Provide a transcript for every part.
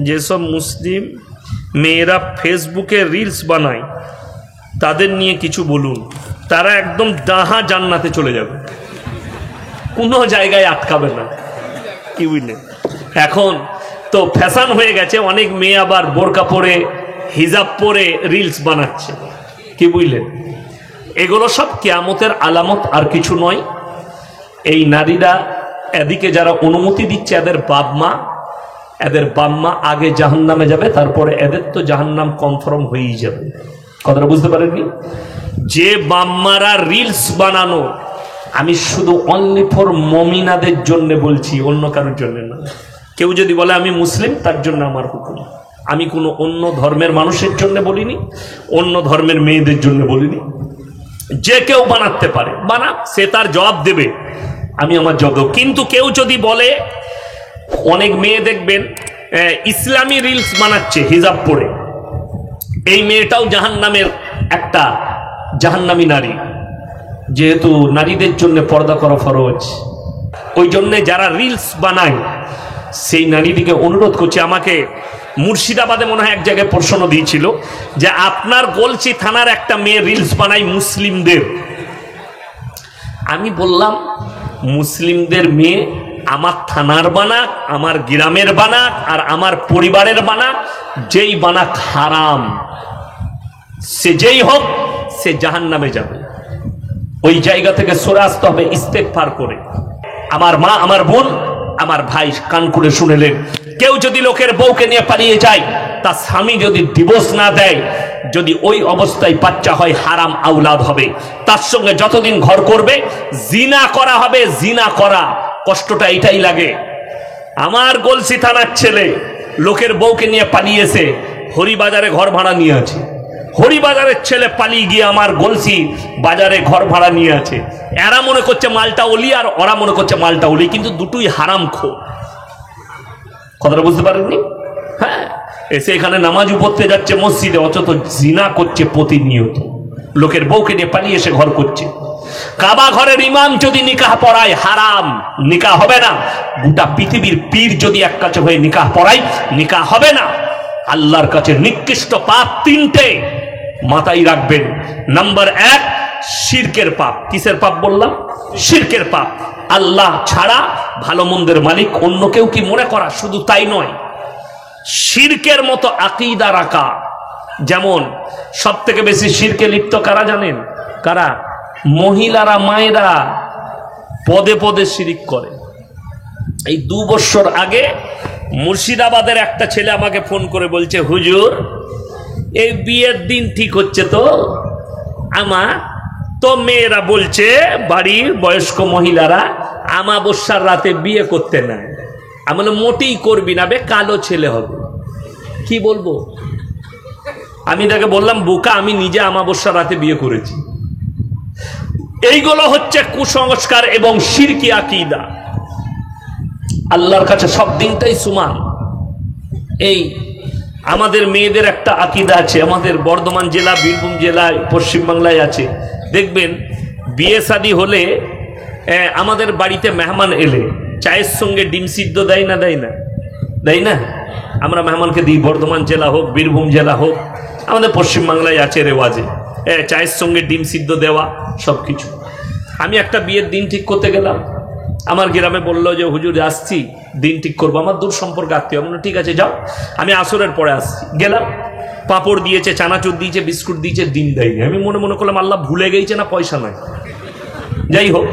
যেসব মুসলিম মেয়েরা ফেসবুকে রিলস বানায় তাদের নিয়ে কিছু বলুন। তারা একদম ডাহা জান্নাতে চলে যাবে, কোনো জায়গায় আটকাবে না। কি বুঝলেন? এখন তো ফ্যাশন হয়ে গেছে, অনেক মেয়ে আবার বোরকা পরে হিজাব পরে রিলস বানাচ্ছে। কি বুঝলেন? এগুলো সব কিয়ামতের আলামত, আর কিছু নয়। এই নারীরা এদিকে যারা অনুমতি দিচ্ছে, এদের বাপ মা আগে জাহান্নামে যাবে, তারপরে এদের তো জাহান্নাম কনফার্ম হয়েই যাবে। কথাটা বুঝতে পারেননি? যে বাম্মারা রিলস বানানো, আমি শুধু অনলি ফর মমিনাদের জন্য বলছি, অন্য কারোর জন্য না। কেউ যদি বলে আমি মুসলিম, তার জন্য আমার হুকুম। আমি কোনো অন্য ধর্মের মানুষের জন্য বলিনি, অন্য ধর্মের মেয়েদের জন্য বলিনি। যে কেউ বানাতে পারে, বানা, সে তার জবাব দেবে, আমি আমার জবাব দেব। কিন্তু কেউ যদি বলে, অনেক মেয়ে দেখবেন ইসলামী রিলস বানাচ্ছে হিজাব পরে, এই মেয়েটাও জাহান্নামের একটা জাহান্নামী নারী। যেহেতু নারীদের জন্য পর্দা করা ফরজ, ওই জন্য যারা রিলস বানায় সেই নারীটিকে অনুরোধ করছে। আমাকে মুর্শিদাবাদে মনে হয় এক জায়গায় প্রশ্ন দিয়েছিল যে আপনার গলসি থানার একটা মেয়ে রিলস বানায় মুসলিমদের। আমি বললাম, মুসলিমদের মেয়ে আমার থানার বানাক, আমার গ্রামের বানাক, আর আমার পরিবারের বানাক, যেই বানাক হারাম, সে যেই হোক, সে জাহান্নামে যাবে। ওই জায়গা থেকে সরে আসতে হবে ইস্তেগফার করে। আমার মা, আমার বোন, আমার ভাই, কান করে শুনেলেন, কেউ যদি লোকের বউকে নিয়ে পালিয়ে যায়, তার স্বামী যদি ডিভোর্স না দেয়, যদি ওই অবস্থায় বাচ্চা হয়, হারাম আওলাদ হবে। তার সঙ্গে যতদিন ঘর করবে জিনা করা হবে। জিনা করা কষ্টটা এটাই লাগে। আমার গলসি থানার ছেলে লোকের বউকে নিয়ে পালিয়েছে, হরিবাজারে ঘর ভাড়া নিয়ে আছে। হরিবাজারের ছেলে পালিয়ে গিয়ে আমার গলসি বাজারে ঘর ভাড়া নিয়ে আছে। এরা মনে করছে মালটা ওলি, আর ওরা মনে করছে মালটা ওলি, কিন্তু দুটোই হারাম খো। কথাটা বুঝতে পারেননি? হ্যাঁ, এসে এখানে নামাজ পড়তে যাচ্ছে মসজিদে, অথচ জিনা করছে প্রতিনিয়ত। লোকের বউকে নিয়ে পালিয়ে এসে ঘর করছে। কাবা ঘরের ইমাম যদি নিকাহ পড়ায়, হারাম, নিকাহ হবে না। গোটা পৃথিবীর পীর যদি এক কাছে হয়ে নিকাহ পড়ায়, নিকাহ হবে না। আল্লাহর কাছে নিকৃষ্ট পাপ তিনটে, মাথায় রাখবেন। নাম্বার 1, শিরকের পাপ। কিসের পাপ বললাম? শিরকের পাপ। আল্লাহ ছাড়া ভালো মন্দের মালিক অন্য কেউ কি মনে করা। শুধু তাই নয়, শিরকের মতো আকীদা রাখা। যেমন সব থেকে বেশি শিরকে লিপ্ত কারা জানেন? কারা? মহিলারা, মায়েরা পদে পদে শিরিক করে। এই 2 বছর আগে মুর্শিদাবাদের একটা ছেলে আমাকে ফোন করে বলছে, হুজুর এই বিয়ের দিন ঠিক হচ্ছে তো আমার, তো মেয়েরা বলছে, বাড়ির বয়স্ক মহিলারা, আমাবস্যার রাতে বিয়ে করতে নাই। আমি বললাম, মোটেই করবি না বে, কালো ছেলে হবে। কি বলবো? আমি তাকে বললাম, বোকা, আমি নিজে আমাবস্যার রাতে বিয়ে করেছি। এইগুলো হচ্ছে কুসংস্কার এবং শিরকি আকীদা। আল্লাহর কাছে সব দিনটাই সমান। এই আমাদের মেয়েদের একটা আকীদা আছে, আমাদের বর্ধমান জেলা, বীরভূম জেলায়, পশ্চিমবাংলায় আছে। দেখবেন বিয়ে শাদী হলে আমাদের বাড়িতে মেহমান এলে চায়ের সঙ্গে ডিম সিদ্ধ দেয় না? দেয় না? দেয় না? আমরা মেহমানকে দিই। বর্ধমান জেলা হোক, বীরভূম জেলা হোক, আমাদের পশ্চিমবাংলায় আছে রেওয়াজে চায়ের সঙ্গে ডিম সিদ্ধ দেওয়া, সব কিছু। আমি একটা বিয়ের দিন ঠিক করতে গেলাম, আমার গ্রামে বললো যে হুজুর আসছি, দিন ঠিক করবো। আমার দূর সম্পর্কে আত্মীয়। আমি বললাম, ঠিক আছে যাও, আমি আসরের পরে আসছি। গেলাম, পাঁপড় দিয়েছে, চানাচুর দিয়েছে, বিস্কুট দিয়েছে, দিন দেয়নি। আমি মনে মনে করলাম আল্লাহ ভুলে গেছে না পয়সা নাই। যাই হোক,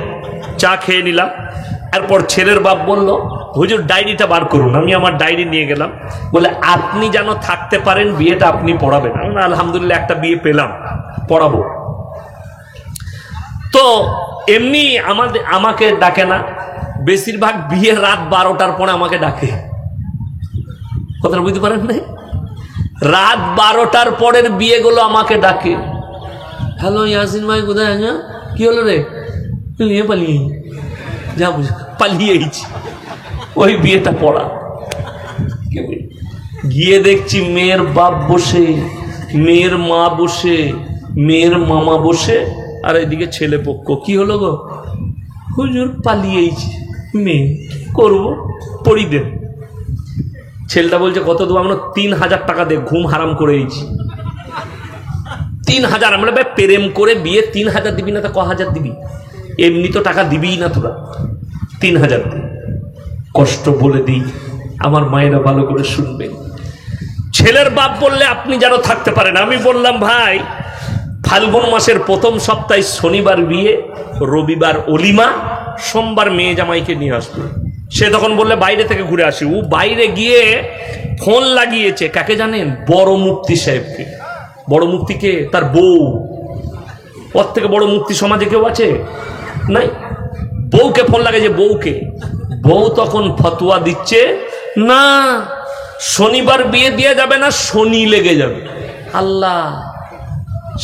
চা খেয়ে নিলাম। এরপর ছেলের বাপ বলল, হুজুর ডায়েরিটা বার করুন। আমি আমার ডায়েরি নিয়ে গেলাম। বলে, আপনি যেন থাকতে পারেন, বিয়েটা আপনি পড়াবেন। আমি আলহামদুলিল্লাহ একটা বিয়ে পেলাম, পড়াবো। তো এমনি আমাকে ডাকে না, বেশিরভাগ বিয়ে রাত 12টার পরে আমাকে ডাকে। কথাটা বুঝতে পারেন না? রাত 12টার পরের বিয়েগুলো আমাকে ডাকে। হ্যালো ইয়াসিন ভাই, কোথায় আছে? কি হলো রে? নিয়ে পালিয়ে যা, বুঝ পালিয়েছি। ওই বিয়েটা পড়া। গিয়ে দেখছি মেয়ের বাপ বসে, মেয়ের মা বসে, মেয়ের মামা বসে, আর এদিকে ছেলে পক্ষ। কি হলো গো? হুজুর পালিয়েছি, মেয়ে করবো, পড়ি দেন। ছেলেটা বলছে কত দেবো? আমরা 3000 টাকা দে, ঘুম হারাম করে এইছি। 3000? আমরা ভাই প্রেম করে বিয়ে 3000 দিবি না তো ক হাজার দিবি? এমনি তো টাকা দিবিই না তোরা, 3000 দিবি। কষ্ট বলে দিই, আমার মায়েরা ভালো করে শুনবেন। ছেলের বাপ বললে আপনি যেন থাকতে পারেন। আমি বললাম ভাই ফাল্গুন মাসের প্রথম সপ্তাহে শনিবার বিয়ে, রবিবার অলিমা, সোমবার মেয়ে জামাইকে নিয়ে আসবো। সে তখন বললে বাইরে থেকে ঘুরে আসি। ও বাইরে গিয়ে ফোন লাগিয়েছে কাকে জানেন? বড় মুফতি সাহেবকে। বড় মুফতিকে? তার বউ। ওর থেকে বড় মুফতি সমাজে কেউ আছে? নাই। বউকে ফোন লাগাইছে, বউকে। বউ তখন ফতোয়া দিচ্ছে, না শনিবার বিয়ে দিয়ে যাবে না, শনি লেগে যাবে। আল্লাহ!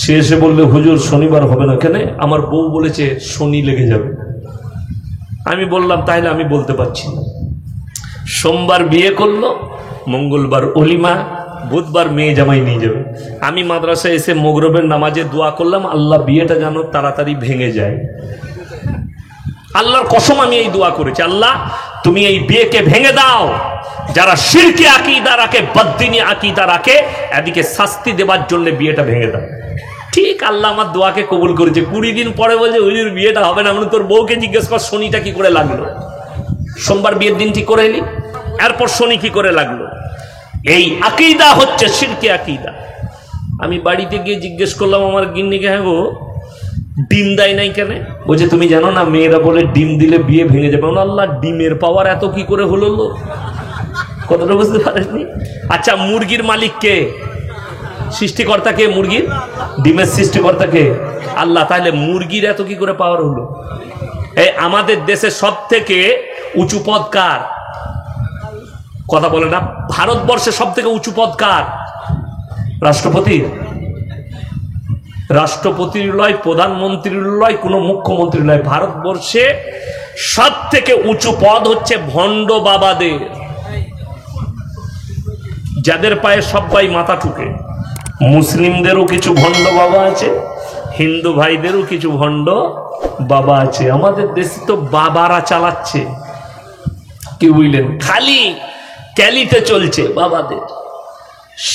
সে এসে বললে হুজুর শনিবার হবে না কেন? আমার বউ বলেছে শনি লেগে যাবে। আমি বললাম তাহলে আমি বলতে পারছি না। সোমবার বিয়ে করলো, মঙ্গলবার অলিমা, বুধবার মেয়ে জামাই নিয়ে যাবে। আমি মাদ্রাসায় এসে মগরবের নামাজে দোয়া করলাম, আল্লাহ বিয়েটা যেন তাড়াতাড়ি ভেঙে যায়। আল্লাহর কসম আমি এই দোয়া করেছি, আল্লাহ তুমি এই বিয়েকে ভেঙে দাও। যারা শিরকে আকীদা রাখে, বদ্দিনী আকীদা রাখে, এদিকে শাস্তি দেবার জন্য বিয়েটা ভেঙে দাও। ঠিক আল্লাহ আমার দোয়াকে কবুল করেছে। 20 দিন পরে বলছে হুজুর বিয়েটা হবে না। মানে তোর বউকে জিজ্ঞেস কর শনিটা কি করে লাগলো। সোমবার বিয়ের দিন ঠিক করে এলি, এরপর শনি কি করে লাগলো। এই আকীদা হচ্ছে শিরকে আকীদা। আমি বাড়িতে গিয়ে জিজ্ঞেস করলাম আমার গিন্নিকে, হ্যাঁ গো ডিম দেয় নাই কেন? বলছে তুমি জানো না মেয়েরা বলে ডিম দিলে বিয়ে ভেঙে যাবে। আল্লাহ, ডিমের পাওয়ার এত কি করে হলো? কথাটা বুঝতে পারেননি? আচ্ছা, মুরগির মালিক কে? সৃষ্টিকর্তা কে? মুরগির ডিমের সৃষ্টিকর্তা কে? আল্লাহ। তাহলে মুরগির এত কি করে পাওয়ার হলো? এই আমাদের দেশে সব থেকে উঁচু পদ কার? কথা বলে না। ভারতবর্ষে সব থেকে উঁচু পদ কার? রাষ্ট্রপতির। রাষ্ট্রপতির লয়, প্রধানমন্ত্রীর লয়, কোন মুখ্যমন্ত্রী লয়। ভারতবর্ষে সব থেকে উঁচু পদ হচ্ছে ভণ্ড বাবাদের, যাদের পায়ে সবাই মাথা ঠুকে। মুসলিমদেরও কিছু ভণ্ড বাবা আছে, হিন্দু ভাইদেরও কিছু ভণ্ড বাবা আছে। আমাদের দেশে তো বাবারা চালাচ্ছে, কি বুঝলেন? খালি ক্যালিতে চলছে বাবাদের।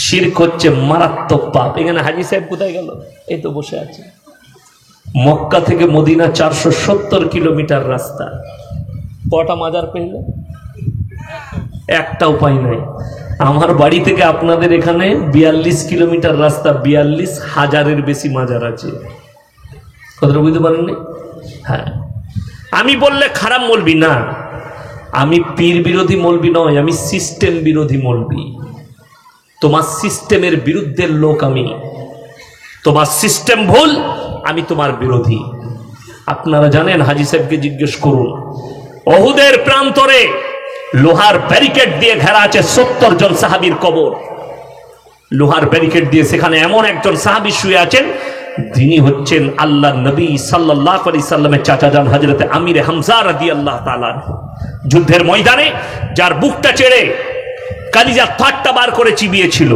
শিরক হচ্ছে মারাত্মক পাপ। এখানে হাজী সাহেব কোথায় গেল? এই তো বসে আছে। মক্কা থেকে মদিনা 470 কিলোমিটার রাস্তা। কটা মাজার পেল? একটা উপায় নাই। আমার বাড়ি থেকে আপনাদের এখানে 42 কিলোমিটার রাস্তা, 42,000-এর বেশি মাজার আছে। কথাটা বুঝতে পারেননি? হ্যাঁ। আমি বললে খারাপ মৌলবি না, আমি পীর বিরোধী মৌলবি নয়, আমি সিস্টেম বিরোধী মৌলবি। তোমার সিস্টেমের বিরুদ্ধের লোক আমি। তোমার সিস্টেম ভুল, আমি তোমার বিরোধী। আপনারা জানেন, হাজী সাহেবকে জিজ্ঞেস করুন, উহুদের প্রান্তরে লোহার ব্যারিকেড দিয়ে ঘেরা আছে 70 জন সাহাবীর কবর। লোহার ব্যারিকেড দিয়ে সেখানে এমন একজন সাহাবী শুয়ে আছেন, যিনি হচ্ছেন আল্লাহর নবী সাল্লাল্লাহু আলাইহি সাল্লামের চাচা যান হযরতে আমির হামজা রাদিয়াল্লাহু তাআলা। যুদ্ধের ময়দানে যার বুকটা চেড়ে কালিজা ফাটটা বার করে চিবিয়েছিল।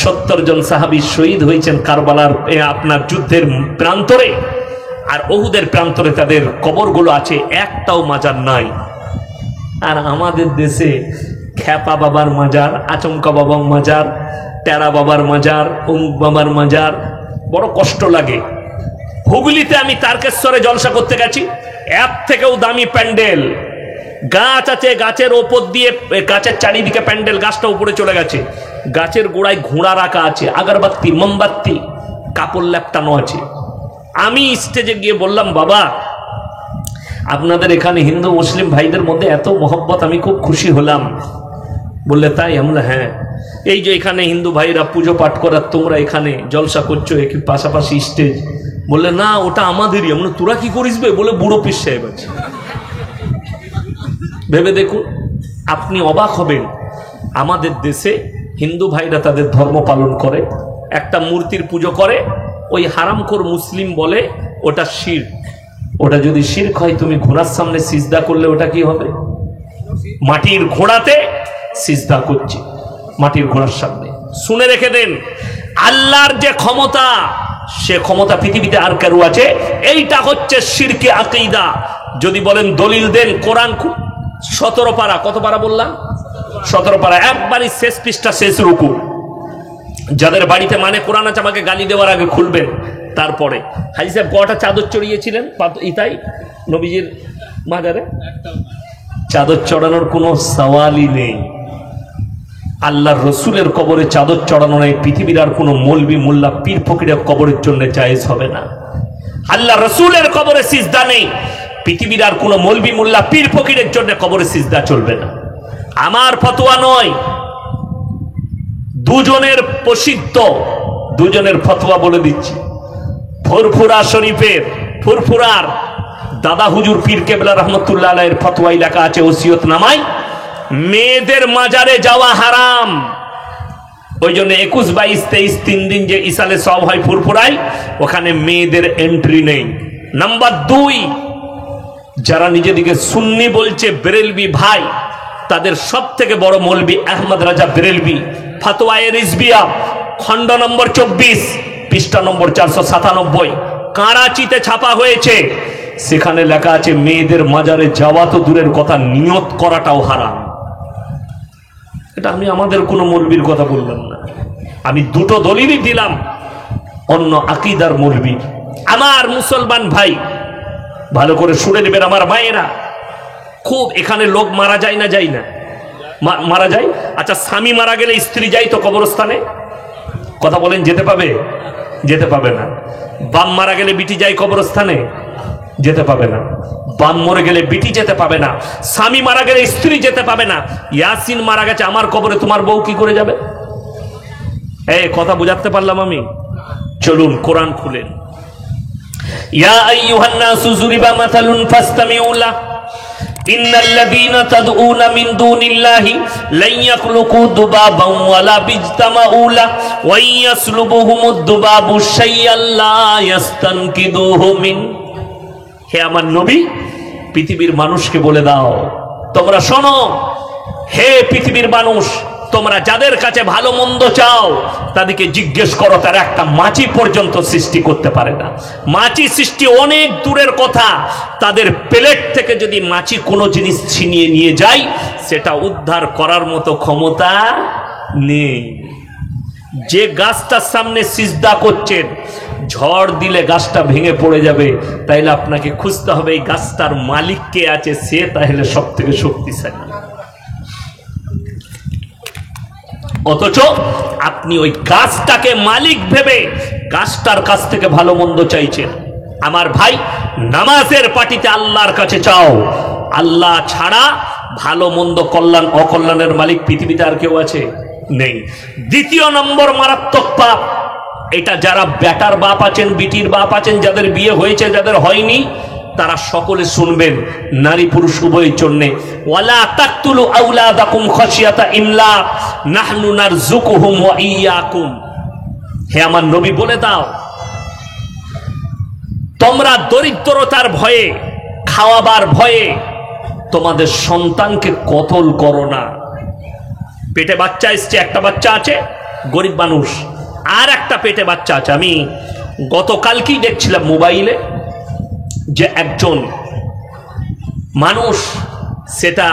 70 জন সাহাবী শহীদ হয়েছেন কারবালার আপনার যুদ্ধের প্রান্তরে। আর উহুদের প্রান্তরে তাদের কবরগুলো আছে, একটাও মাজার নাই। আর আমাদের দেশে খ্যাপা বাবার মাজার, আচমকা বাবার মাজার, টেরা বাবার মাজার, অমুক বাবার মাজার। বড় কষ্ট লাগে। হুগলিতে আমি তারকেশ্বরে জলসা করতে গেছি, এর থেকেও দামি প্যান্ডেল। গাছ আছে, গাছের ওপর দিয়ে, গাছের চারিদিকে প্যান্ডেল, গাছটা উপরে চলে গেছে। গাছের গোড়ায় ঘোড়া রাখা আছে, আগরবাতি, মোমবাতি, কাপড় ল্যাপটানো আছে। আমি স্টেজে গিয়ে বললাম, বাবা আপনাদের এখানে হিন্দু মুসলিম ভাইদের মধ্যে এত মহব্বত, আমি খুব খুশি হলাম। বললে তাই? আমরা হ্যাঁ। এই যে এখানে হিন্দু ভাইরা পুজো পাঠ করার, তোমরা এখানে জলসা করছো, একই পাশাপাশি স্টেজ। বললে না, ওটা আমাদেরই। আমরা তোরা কি করিস বে? বলে বুড়ো পীর সাহেব আছে। ভেবে দেখুন, আপনি অবাক হবেন। আমাদের দেশে হিন্দু ভাইরা তাদের ধর্ম পালন করে, একটা মূর্তির পুজো করে। ওই হারামখোর মুসলিম বলে ওটা শিরক। ওটা যদি শিরক হয়, তুমি ঘোড়ার সামনে সিজদা করলে ওটা কি হবে? মাটির ঘোড়াতে সিজদা করছে, মাটির ঘোড়ার সামনে। শুনে রেখে দেন, আল্লাহর যে ক্ষমতা, সে ক্ষমতা পৃথিবীতে আর কারো আছে? এইটা হচ্ছে শিরকে আকীদা। যদি বলেন দলিল দেন, কোরআন 17 পারা, কত পারা বললাম? 17 পারা একবারই শেষ পৃষ্ঠা, শেষ রুকু। যাদের বাড়িতে মানে কোরআন আছে আমাকে গালি দেওয়ার আগে খুলবেন। তারপরে হাজি সাহেব কটা চাদর চড়িয়েছিলেন ইতাই নবীজির মাজারে? চাদর চড়ানোর কোনো সওয়ালই নেই। আল্লাহর রসুলের কবরে চাদর চড়ানো নেই। পৃথিবীর আর কোনো মৌলবি মোল্লা পীর ফকিরের কবরের জন্য জায়েজ হবে না। আল্লাহ রসুলের কবরে সিজদা নেই। পৃথিবীর আর কোনো মৌলবি মোল্লা পীর ফকিরের জন্য কবরে সিজদা চলবে না। আমার ফতোয়া নয়, দুজনের প্রসিদ্ধ, দুজনের ফতোয়া বলে দিচ্ছি। ফুরফুরা শরীফের ফুরফুরার দাদা হুজুর পীর কেবলা রহমতুল্লাহ আলাইহির ফতোয়াই লেখা আছে ওসিয়ত নামায়, মেয়েদের মাজারে যাওয়া হারাম। ওই জন্য 21, 22, 23 3 দিন যে ইসালে সব হয় ফুরফুরাই, ওখানে মেয়েদের এন্ট্রি নেই। নাম্বার 2, যারা নিজেদিকে সুন্নি বলছে বেরেলভি ভাই, তাদের সব থেকে বড় মৌলবি আহমদ রাজা বেরেলভি, ফতোয়ায়ে রিজভিয়া খণ্ড নম্বর 24 পৃষ্ঠা নম্বর 497, করাচিতে ছাপা হয়েছে। সেখানে লেখা আছে মেয়েদের মাজারে যাওয়া তো দূরের কথা, নিয়ত করাটাও হারাম। এটা আমি আমাদের কোনো মৌলবীর কথা বললাম না, আমি দুটো দলিলই দিলাম অন্য আকীদার মৌলবীর। আমার মুসলমান ভাই ভালো করে শুনে নেবেন, আমার মায়েরা, খুব এখানে লোক মারা যায় না, যায় না? মারা যায়। আচ্ছা, স্বামী মারা গেলে স্ত্রী যাই তো কবরস্থানে? কথা বলেন, যেতে পাবে? যেতে পাবে না। বাম মারা গেলে বিটি যায় কবরস্থানে? যেতে পাবে না। বাম মরে গেলে বিটি যেতে পাবে না। স্বামী মারা গেলে স্ত্রী যেতে পাবে না। ইয়াসিন মারা গেছে আমার কবরে, তোমার বউ কি করে যাবে? এই কথা বুঝাতে পারলাম আমি? চলুন কোরআন খুলেন। ইয়া আইয়ুহান নাসু যুরিবা মাসালুন ফাসতামিউ লা ইন্নাল্লাযীনা তাদউনা মিন দুনিল্লাহি লা ইয়াখলুকু দুবাবান ওয়ালা বিজতামাউ লা ওয়া ইয়াসলুবুহুমুদ দুবাবু শাইআন লা ইয়াস্তানকিদুহু মিন। হে আমার নবী, পৃথিবীর মানুষকে বলে দাও, তোমরা শোনো, হে পৃথিবীর মানুষ, তোমরা যাদের কাছে ভালো মন্দ চাও তাদেরকে জিজ্ঞেস করো, তারা একটা মাছি পর্যন্ত সৃষ্টি করতে পারে না। মাছি সৃষ্টি অনেক দূরের কথা, তাদের প্লেট থেকে যদি মাছি কোনো জিনিস ছিনিয়ে নিয়ে যায়, সেটা উদ্ধার করার মতো ক্ষমতা নেই। যে গাছটার সামনে সিজদা করছেন, ঝড় দিলে গাছটা ভেঙে পড়ে যাবে, তাইলে আপনাকে খুঁজতে হবে এই গাছটার মালিক কে আছে, সে তাহলে সব থেকে শক্তিশালী। অথচ আপনি ওই গাছটাকে মালিক ভেবে গাছটার কাছ থেকে ভালো মন্দ চাইছেন। আমার ভাই, নামাজের পাটিতে আল্লাহর কাছে চাও। আল্লাহ ছাড়া ভালো মন্দ, কল্যাণ অকল্যাণের মালিক পৃথিবীতে আর কেউ আছে? নেই। দ্বিতীয় নম্বর মারাত্মক পাপ, এটা যারা বেটার বাপ আছেন, বিটির বাপ আছেন, যাদের বিয়ে হয়েছে, যাদের হয়নি, তারা সকলে শুনবেন, নারী পুরুষ উভয়ের জন্য। ওয়ালা তাকতুলু আওলাদাকুম খাশিয়াতা ইমলাক নাহনু নারযুকুহুম ওয়া ইয়াকুম। হে আমার নবী, বলে দাও, তোমরা দরিদ্রতার ভয়ে, খাওয়াবার ভয়ে তোমাদের সন্তানকে কতল করো না। পেটে বাচ্চা এসছে, একটা বাচ্চা আছে, গরিব মানুষ, আর একটা পেটে বাচ্চা আছে। আমি গতকালকেই দেখছিলাম মোবাইলে যে একজন মানুষ, সেটা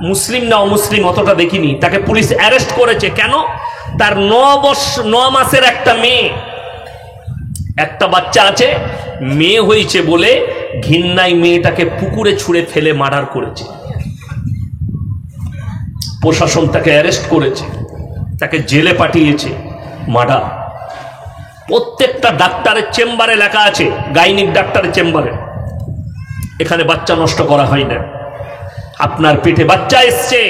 মুসলিম না অমুসলিম অতটা দেখিনি, তাকে পুলিশ অ্যারেস্ট করেছে। কেন? তার 9 মাসের একটা মেয়ে, একটা বাচ্চা আছে, মেয়ে হয়েছে বলে ঘিন্নায় মেয়েটাকে পুকুরে ছুঁড়ে ফেলে মার্ডার করেছে। প্রশাসন তাকে অ্যারেস্ট করেছে, তাকে জেলে পাঠিয়েছে, মার্ডার। প্রত্যেকটা ডাক্তারের চেম্বারে লেখা আছে, গাইনিক ডাক্তারের চেম্বারে, এখানে বাচ্চা নষ্ট করা হয় না। আপনার পেটে বাচ্চা এসছে,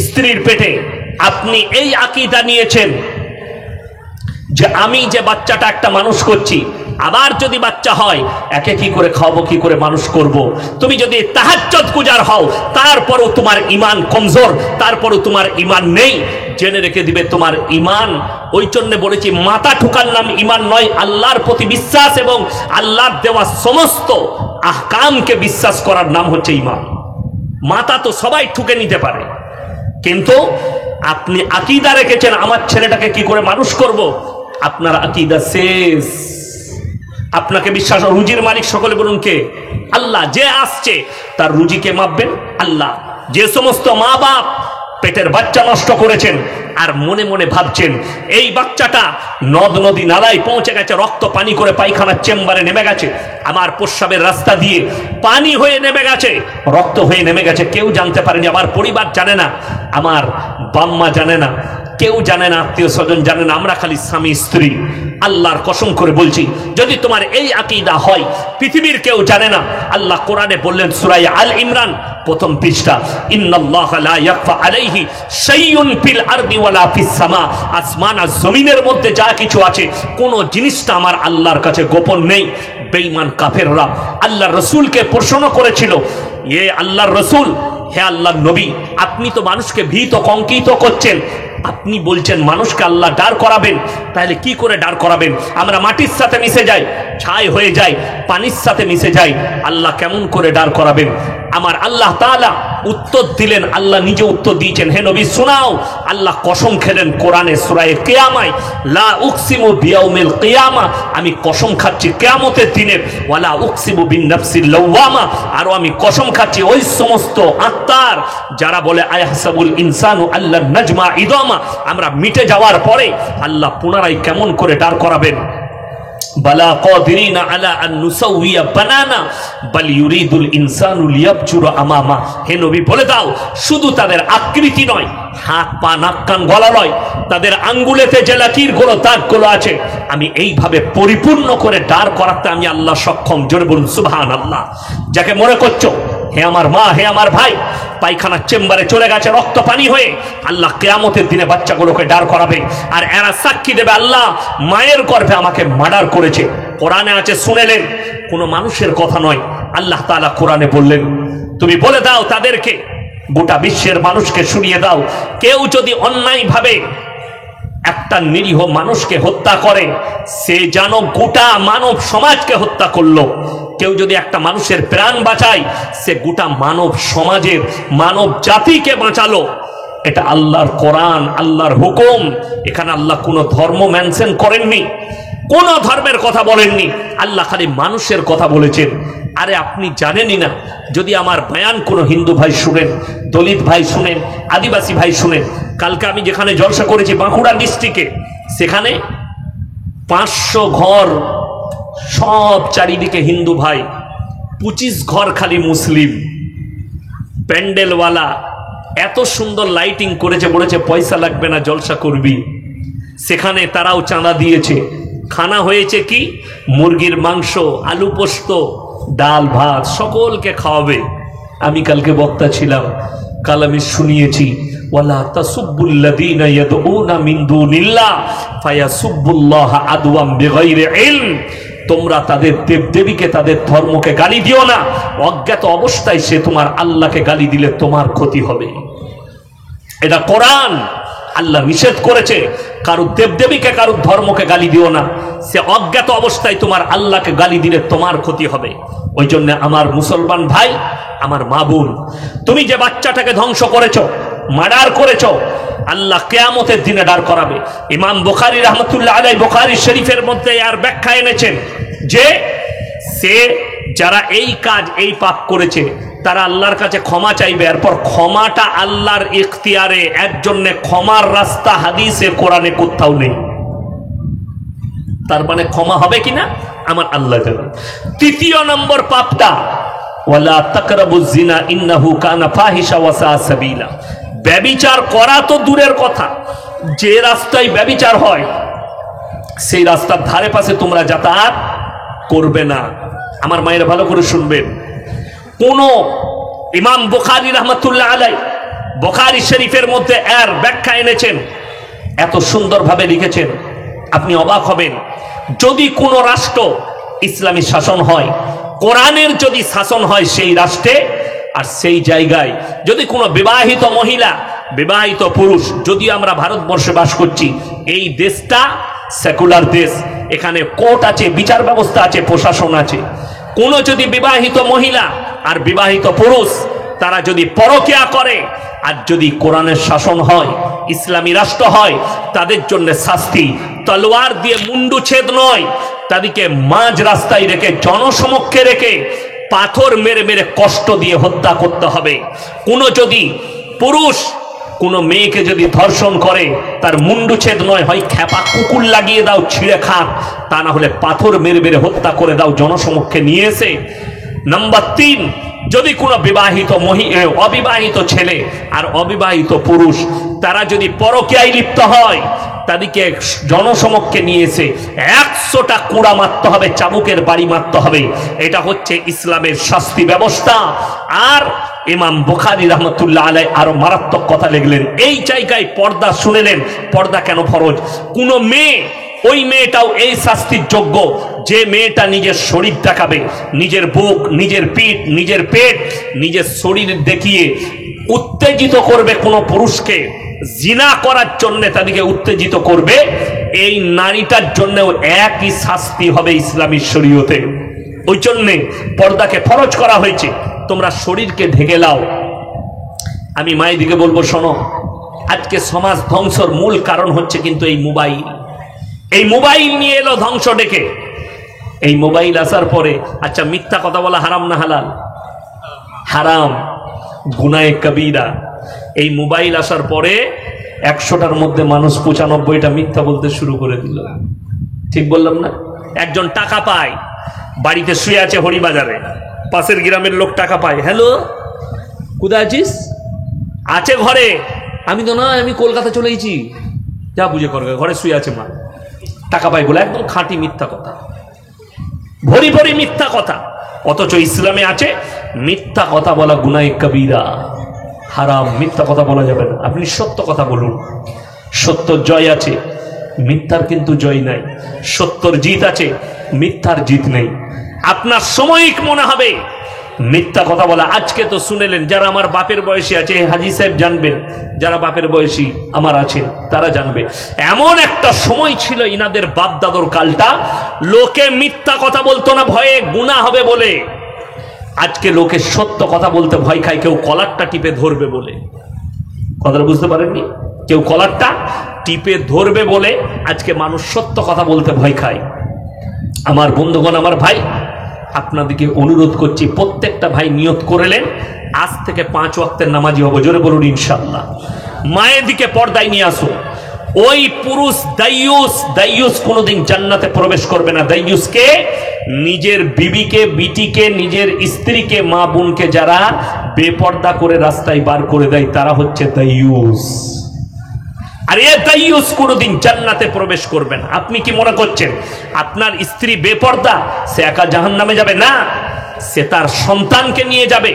স্ত্রীর পেটে, আপনি এই আকীদা নিয়েছেন যে আমি যে বাচ্চাটা একটা মানুষ করছি, আবার যদি বাচ্চা হয় একে কি করে খাওয়াবো, কি করে মানুষ করব। তুমি যদি তাহাজ্জুদ গুজার হও, তারপরও তোমার ঈমান কমজোর, তারপরও তোমার ঈমান নেই, জেনে রেখে দিবে তোমার ঈমান। ওই জন্য বলেছি, মাথা ঠুকার নাম ঈমান নয়, আল্লাহর প্রতি বিশ্বাস এবং আল্লাহর দেওয়া সমস্ত আহকামকে বিশ্বাস করার নাম হচ্ছে ঈমান। মাথা তো সবাই ঠুকে নিতে পারে, কিন্তু আপনি আকীদা রেখেছেন আমার ছেলেটাকে কি করে মানুষ করব, আপনার আকীদা শেষ। আপনাকে বিশ্বাস, রুজির মালিক সকলে বলুন কে? আল্লাহ। যে আসছে তার রুজিকে মাপবেন আল্লাহ। যে সমস্ত মা বাপ পেটের বাচ্চা নষ্ট করেছেন, আর মনে মনে ভাবছেন এই বাচ্চাটা নদ নদী নালায় পৌঁছে গেছে, রক্ত পানি করে পায়খানার চেম্বারে নেমে গেছে, আমার প্রস্রাবের রাস্তা দিয়ে পানি হয়ে নেমে গেছে, রক্ত হয়ে নেমে গেছে, কেউ জানতে পারেনি, আমার পরিবার জানে না, আমার বাম্মা জানে না, কেউ জানে না, আত্মীয় স্বজন জানে না, আমরা খালি স্বামী স্ত্রী। আল্লাহর কসম করে বলছি, যদি তোমার এই আকীদা হয়, পৃথিবীর কেউ জানে না। আল্লাহ কোরআনে বললেন সূরা আল ইমরান প্রথম পৃষ্ঠা, ইন্নাল্লাহা লা ইয়াখফা আলাইহি শাইউন ফিল আরদি ওয়ালা ফিস সামা, আসমান আর জমিনের মধ্যে যা কিছু আছে কোন জিনিসটা আমার আল্লাহর কাছে গোপন নেই। বেঈমান কাফেররা আল্লাহর রাসূলকে প্রশ্ন করেছিল, এ আল্লাহর রাসূল, হে আল্লাহর নবী, আপনি তো মানুষকে ভীত কঙ্কিত করছেন, আপনি বলছেন মানুষকে আল্লাহ দাঁড় করাবেন, তাহলে কি করে দাঁড় করাবেন? আমরা মাটির সাথে মিশে যাই, ছাই হয়ে যাই, পানির সাথে মিশে যাই, আল্লাহ কেমন করে দাঁড় করাবেন? আমার আল্লাহ তাআলা উত্তর দিলেন, আল্লাহ নিজে উত্তর দিয়েছেন, হে নবী শোনাও। আল্লাহ কসম খেলেন কোরআনে সূরা কিয়ামায়, লা উকসিমু বিয়াউমিল কিয়ামা, আমি কসম খাচ্ছি কিয়ামতের দিনের, ওয়ালা উকসিমু বিন নাফসিল লাওয়ামা, আর আমি কসম খাচ্ছি ওই সমস্ত আত্মার যারা বলে আয়াহসাবুল ইনসানু আল্লাহ নাজমা ইদামা, আমরা মিটে যাওয়ার পরে আল্লাহ পুনরায় কেমন করে দাঁড় করাবেন? বালা কাদিরিনা আলা আন নুসাউইয়া বানানা বাল ইউরিদুল ইনসানু লিয়াবজুরা আমামা। হে নবী বলে দাও, শুধু তাদের আকৃতি নয়, হাত পা নাক কান গলা নয়, তাদের আঙ্গুলেতে যে লাকিরগুলো দাগগুলো আছে, আমি এইভাবে পরিপূর্ণ করে দাঁড় করাতে আমি আল্লাহ সক্ষম। জোরে বলুন সুবহানাল্লাহ। যাকে মনে করছো হে আমার মা, হে আমার ভাই, পায়খানার চেম্বারে চলে গেছে রক্ত পানি হয়ে, আল্লাহ কিয়ামতের দিনে বাচ্চাগুলোকে দাঁড় করাবে, আর এরা সাক্ষী দেবে আল্লাহ মায়ের গর্ভে আমাকে মার্ডার করেছে। কোরআনে আছে, শুনেলেন, কোনো মানুষের কথা নয়। আল্লাহ তাআলা কোরআনে বললেন, তুমি বলে দাও তাদেরকে, গোটা বিশ্বের মানুষকে শুনিয়ে দাও, কেউ যদি অন্যায়ভাবে একটা নিরীহ মানুষকে হত্যা করে, সে যেন গোটা মানব সমাজকে হত্যা করলো। কেউ যদি একটা মানুষের প্রাণ বাঁচায়, সে গোটা মানব সমাজের, মানব জাতিকে বাঁচালো। এটা আল্লাহর কোরআন, আল্লাহর হুকুম। এখানে আল্লাহ কোনো ধর্ম মেনশন করেননি, কোন ধর্মের কথা বলেননি, আল্লাহ খালি মানুষের কথা বলেছেন। আরে আপনি জানেনই না, যদি আমার বয়ান কোনো হিন্দু ভাই শুনেন, দলিত ভাই শুনেন, আদিবাসী ভাই শুনেন, কালকে আমি যেখানে জলসা করেছি বাঁকুড়া ডিস্ট্রিক্টে, সেখানে 500 ঘর, সব চারিদিকে হিন্দু ভাই, 25 ঘর খালি মুসলিম। প্যান্ডেলওয়ালা এত সুন্দর লাইটিং করেছে, বলেছে পয়সা লাগবে না, জলসা করবি। সেখানে তারাও চাঁদা দিয়েছে। খানা হয়েছে কি? মুরগির মাংস, আলু পোস্ত, ডাল ভাত, সকলকে খাওয়াবে। আমি কালকে বক্তা ছিলাম, কাল আমি শুনিয়েছি, ওয়ালা তাসুব্বুল্লাযীনা ইয়াদউনা মিন দুনিল্লাহ ফায়াসুব্বুল্লাহ আদওয়াম বিগাইরি ইলম। তোমরা তাদের দেবদেবীকে, তাদের ধর্মকে গালি দিও না, অজ্ঞাত অবস্থায় সে তোমার আল্লাহকে গালি দিলে তোমার ক্ষতি হবে। এটা কোরআন, আল্লাহ নিষেধ করেছে, কারুর দেবদেবীকে, কারুর ধর্মকে গালি দিও না, সে অজ্ঞাত অবস্থায় তোমার আল্লাহকে গালি দিলে তোমার ক্ষতি হবে। ওই জন্য আমার মুসলমান ভাই, আমার মা বোন, তুমি যে বাচ্চাটাকে ধ্বংস করেছো, মার্ডার করেছো, আল্লাহ কিয়ামতের দিনে দাঁড় করাবে। ইমাম বুখারী রাহমাতুল্লাহ আলাইহি বুখারী শরীফের মধ্যে আর ব্যাখ্যা এনেছেন যে সে যারা এই কাজ, এই পাপ করেছে, তারা আল্লাহর কাছে ক্ষমা চাইবে, এরপর ক্ষমাটা আল্লাহর ইখতিয়ারে, এর জন্য ক্ষমার রাস্তা হাদিসে কোরআনে কোথাও নেই। তার মানে ক্ষমা হবে কিনা আমার আল্লাহ জানেন। তৃতীয় নম্বর পাপটা, ওয়ালা তাকরাবুজ জিনা ইন্নাহু কানা ফাহিশা ওয়া সা সাবিলা। ব্যভিচার করা তো দূরের কথা, যে রাস্তায় ব্যভিচার হয় সেই রাস্তার ধারে পাশে তোমরা যাতায়াত করবে না। আমার মায়ের ভালো করে শুনবেন, কোন ইমাম বুখারী রাহমাতুল্লাহ আলাইহি বুখারী শরীফের মধ্যে এর ব্যাখ্যা এনেছেন, এত সুন্দরভাবে লিখেছেন, আপনি অবাক হবেন। যদি কোন রাষ্ট্র ইসলামী শাসন হয়, কোরআনের যদি শাসন হয় সেই রাষ্ট্রে, আর সেই জায়গায় যদি কোনো বিবাহিত মহিলা, বিবাহিত পুরুষ, যদিও আমরা ভারতবর্ষে বাস করছি, এই দেশটা সেকুলার দেশ, এখানে কোর্ট আছে, বিচার ব্যবস্থা আছে, প্রশাসন আছে। কোন যদি বিবাহিত মহিলা আর বিবাহিত পুরুষ তারা যদি পরকীয়া করে, আর যদি কোরআনের শাসন হয়, ইসলামী রাষ্ট্র হয়, তাদের জন্য শাস্তি তলোয়ার দিয়ে মুন্ডুচ্ছেদ নয়, তাদেরকে মাঝ রাস্তায় রেখে, জনসমক্ষে রেখে পাথর মেরে মেরে কষ্ট দিয়ে হত্যা করতে হবে। কোন যদি পুরুষ কোনো মেয়েকে যদি ধর্ষণ করে তার মুন্ডুচ্ছেদ নয়, হয় খ্যাপা কুকুর লাগিয়ে দাও ছিঁড়ে খাক, তা না হলে পাথর মেরে মেরে হত্যা করে দাও জনসমক্ষে নিয়ে এসে। নাম্বার 3, যদি কোনো অবিবাহিত ছেলে আর অবিবাহিত পুরুষ তারা যদি পরকীয়ায় লিপ্ত হয়, তাদেরকে জনসমক্ষে নিয়ে এসে 100টা কুড়া মারতে হবে, চাবুকের বাড়ি মারতে হবে। এটা হচ্ছে ইসলামের শাস্তি ব্যবস্থা। আর ইমাম বুখারী রাহমাতুল্লাহ আলাইহি আরো মারাত্মক কথা লিখলেন। এই জায়গায় পর্দা শুনেলেন, পর্দা কেন ফরজ। কোন মেয়ে, ওই মেয়েটাও এই শাস্তির যোগ্য যে মেয়েটা নিজের শরীর দেখাবে, নিজের বুক, নিজের পিঠ, নিজের পেট, নিজের শরীর দেখিয়ে উত্তেজিত করবে কোনো পুরুষকে, জিনা করার জন্য তাদেরকে উত্তেজিত করবে, এই নারীটার জন্যও একই শাস্তি হবে ইসলামী শরীয়তে। ওই জন্যে পর্দাকে ফরজ করা হয়েছে। তোমরা শরীরকে ঢেকে লাও। আমি মায়েদিকে বলবো, শোনো, আজকে সমাজ ধ্বংসর মূল কারণ হচ্ছে কিন্তু এই মোবাইল। এই মোবাইল নিয়ে এলো ধ্বংস ডেকে। এই মোবাইল আসার পরে, আচ্ছা মিথ্যা কথা বলা হারাম না হালাল? হারাম, গুনায়ে কবিরা। এই মোবাইল আসার পরে 100টার মধ্যে মানুষ 95টা মিথ্যা বলতে শুরু করে দিল। ঠিক বললাম না? একজন টাকা পায়, বাড়িতে শুয়ে আছে হরিবাজারে, পাশের গ্রামের লোক টাকা পায়, হ্যালো কোথায় আছিস? আছে ঘরে। আমি তো না, আমি কলকাতা চলে গেছি। যা বুঝে কর, ঘরে শুয়ে আছে মা। টাকা পায় বলে একদম খাঁটি মিথ্যা কথা, ভরি ভরি মিথ্যা কথা। অথচ ইসলামে আছে মিথ্যা কথা বলা গুনায়ে কবিরা, হারাম। মিথ্যা কথা বলা যাবে না। আপনি সত্য কথা বলুন। সত্যর জয় আছে, মিথ্যার কিন্তু জয় নাই। সত্যর জিত আছে, মিথ্যার জিত নেই। আপনার সাময়িক মনে হবে মিথ্যা কথা বলা। আজকে তো শুনেলেন, যারা আমার বাপের বয়সী আছে, হাজী সাহেব জানবেন, যারা বাপের বয়সী আমার আছেন তারা জানবে, এমন একটা সময় ছিল ইনাদের বাপ দাদর কালটা, লোকে মিথ্যা কথা বলতো না ভয়ে, গুনাহ হবে বলে। আজকে লোকে সত্য কথা বলতে ভয় খায়, কেউ কলারটা টিপে ধরবে বলে। কথাটা বুঝতে পারেননি? কেউ কলারটা টিপে ধরবে বলে আজকে মানুষ সত্য কথা বলতে ভয় খায়। আমার বন্ধুগণ, আমার ভাই, আপনাদেরকে অনুরোধ করছি, প্রত্যেকটা ভাই নিয়ত করলেন আজ থেকে 5 ওয়াক্তের নামাজি হবো। জোরে বলুন ইনশাআল্লাহ। মায়ের দিকে পর্দায় নিয়ে আসো। ওই পুরুষ দাইয়ুস কোনোদিন জান্নাতে প্রবেশ করবে না। দাইয়ুসকে, নিজের বিবিকে, বিটিকে, নিজের স্ত্রীকে, মা বোনকে যারা বেপর্দা করে রাস্তায় বার করে দেয়, তারা হচ্ছে দাইয়ুস। আর এ দাইয়ুস কোনোদিন জান্নাতে প্রবেশ করবে না। আপনি কি মনে করছেন আপনার স্ত্রী বেপর্দা, সে একা জাহান্নামে যাবে? না, সে তার সন্তানকে নিয়ে যাবে,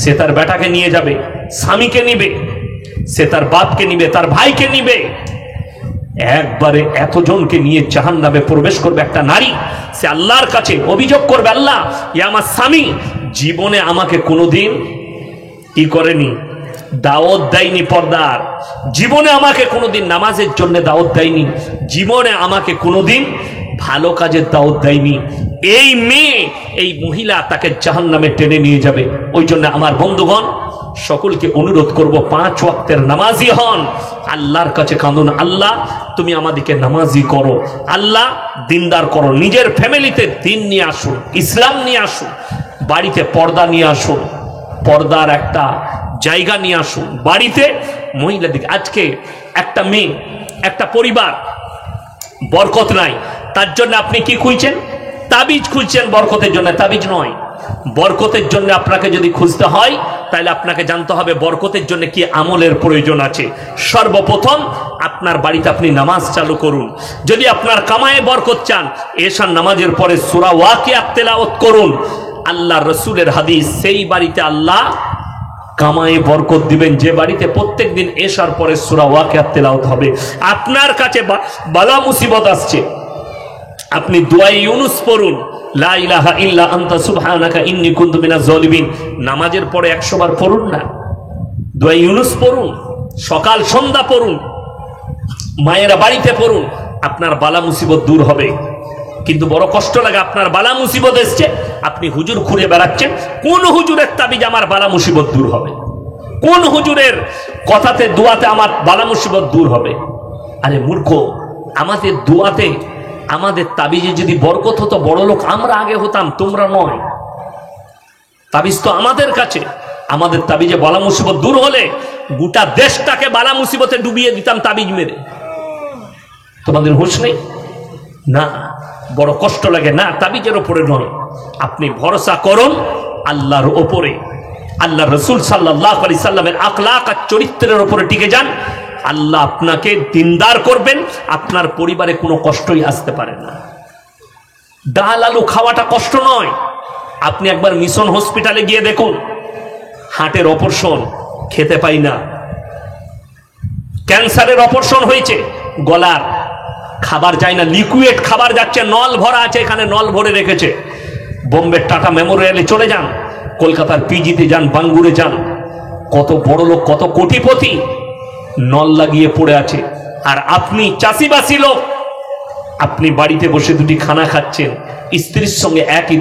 সে তার বেটাকে নিয়ে যাবে, স্বামীকে নিবে, সে তার বাপকে নিবে, তার ভাইকে নিবে। একবারে এতজনকে নিয়ে জাহান্নামে প্রবেশ করবে একটা নারী। সে আল্লাহর কাছে অভিযোগ করবে, আল্লাহ, ইয়া আমার স্বামী জীবনে আমাকে কোনোদিন কি করেনি, দাওয়াত দেয়নি পর্দার, জীবনে আমাকে কোনোদিন নামাজের জন্য দাওয়াত দেয়নি, জীবনে আমাকে কোনোদিন ভালো কাজের দাওয়াত দেয়নি। এই মেয়ে, এই মহিলা তাকে জাহান্নামে টেনে নিয়ে যাবে। ওই জন্য আমার বন্ধুগণ, সকলকে অনুরোধ করব, 5 ওয়াক্তের নামাজি হন। আল্লাহর কাছে কাঁদুন, আল্লাহ তুমি আমাদেরকে নামাজি করো, আল্লাহ দিনদার করো। নিজের ফ্যামিলিতে দিন নিয়ে আসুন, ইসলাম নিয়ে আসুন, বাড়িতে পর্দা নিয়ে আসুন, পর্দার একটা জায়গা নিয়ে আসুন বাড়িতে। মহিলাদিকে আজকে একটা মেয়ে, একটা পরিবার বরকত নাই, তার জন্য আপনি কি খুঁজছেন? তাবিজ খুঁজছেন বরকতের জন্য। তাবিজ নয়, বরকতের জন্য আপনাকে যদি খুঁজতে হয় তাহলে আপনাকে জানতে হবে বরকতের জন্য কি আমলের প্রয়োজন আছে। সর্বপ্রথম আপনার বাড়িতে আপনি নামাজ চালু করুন। যদি আপনার কামায়ে বরকত চান, এশার নামাজের পরে সূরা ওয়াকিয়া তেলাওয়াত করুন। আল্লাহ রসুলের হাদিস, সেই বাড়িতে আল্লাহ কামায়ে বরকত দিবেন যে বাড়িতে প্রত্যেক দিন এশার পরে সূরা ওয়াকিয়া তেলাওয়াত হবে। আপনার কাছে বালা মুসিবত আসছে, আপনি দোয়া ইউনুস পড়ুন, লা ইলাহা ইল্লা আনতা সুবহানাকা ইন্নী কুনতু মিনাজ জালিমিন। নামাজের পরে 100 বার পড়ুন না, দোয়া ইউনুস পড়ুন, সকাল সন্ধ্যা পড়ুন, মায়েরা বাড়িতে পড়ুন, আপনার বালা মুসিবত দূর হবে। কিন্তু বড় কষ্ট লাগে, আপনার বালা মুসিবত এসছে, আপনি হুজুর ঘুরে বেড়াচ্ছেন, কোন হুজুরের তাবিজ আমার বালা মুসিবত দূর হবে? কোন হুজুরের কথাতে দোয়াতে আমার বালা মুসিবত দূর হবে? আরে মূর্খ, আমাদের দোয়াতে, আমাদের তাবিজে যদি বরকত হতো, বড় লোক আমরা আগে হতাম, তোমরা নয়। তাবিজ তো আমাদের কাছে, আমাদের তাবিজে বালা মুসিবত দূর হলে গোটা দেশটাকে বালা মুসিবতে ডুবিয়ে দিতাম তাবিজ মেরে। তোমাদের হুঁশ নেই? না, বড় কষ্ট লাগে। না, তাবিজের ওপরে নয়, আপনি ভরসা করুন আল্লাহর ওপরে। আল্লাহ রসুল সাল্লাল্লাহু আলাইহি সাল্লামের আখলাক আর চরিত্রের ওপরে টিকে যান, আল্লাহ আপনাকে দিনদার করবেন, আপনার পরিবারে কোনো কষ্টই আসতে পারে না। ডাল আলু খাওয়াটা কষ্ট নয়। আপনি একবার মিশন হসপিটালে গিয়ে দেখুন, হার্টের অপারেশন, খেতে পাই না। ক্যান্সারের অপারেশন হয়েছে, গলার খাবার যায় না, লিকুইড খাবার যাচ্ছে, নল ভরা আছে, এখানে নল ভরে রেখেছে। বোম্বে টাটা মেমোরিয়ালে চলে যান, কলকাতার পিজিতে যান, বাঙ্গুরে যান, কত বড় লোক, কত কোটিপতি নল লাগিয়ে পড়ে আছে। আর আপনি চাষিবাসী লোক, আপনি বাড়িতে বসে দুটি খানা খাচ্ছেন, স্ত্রীর সঙ্গে একই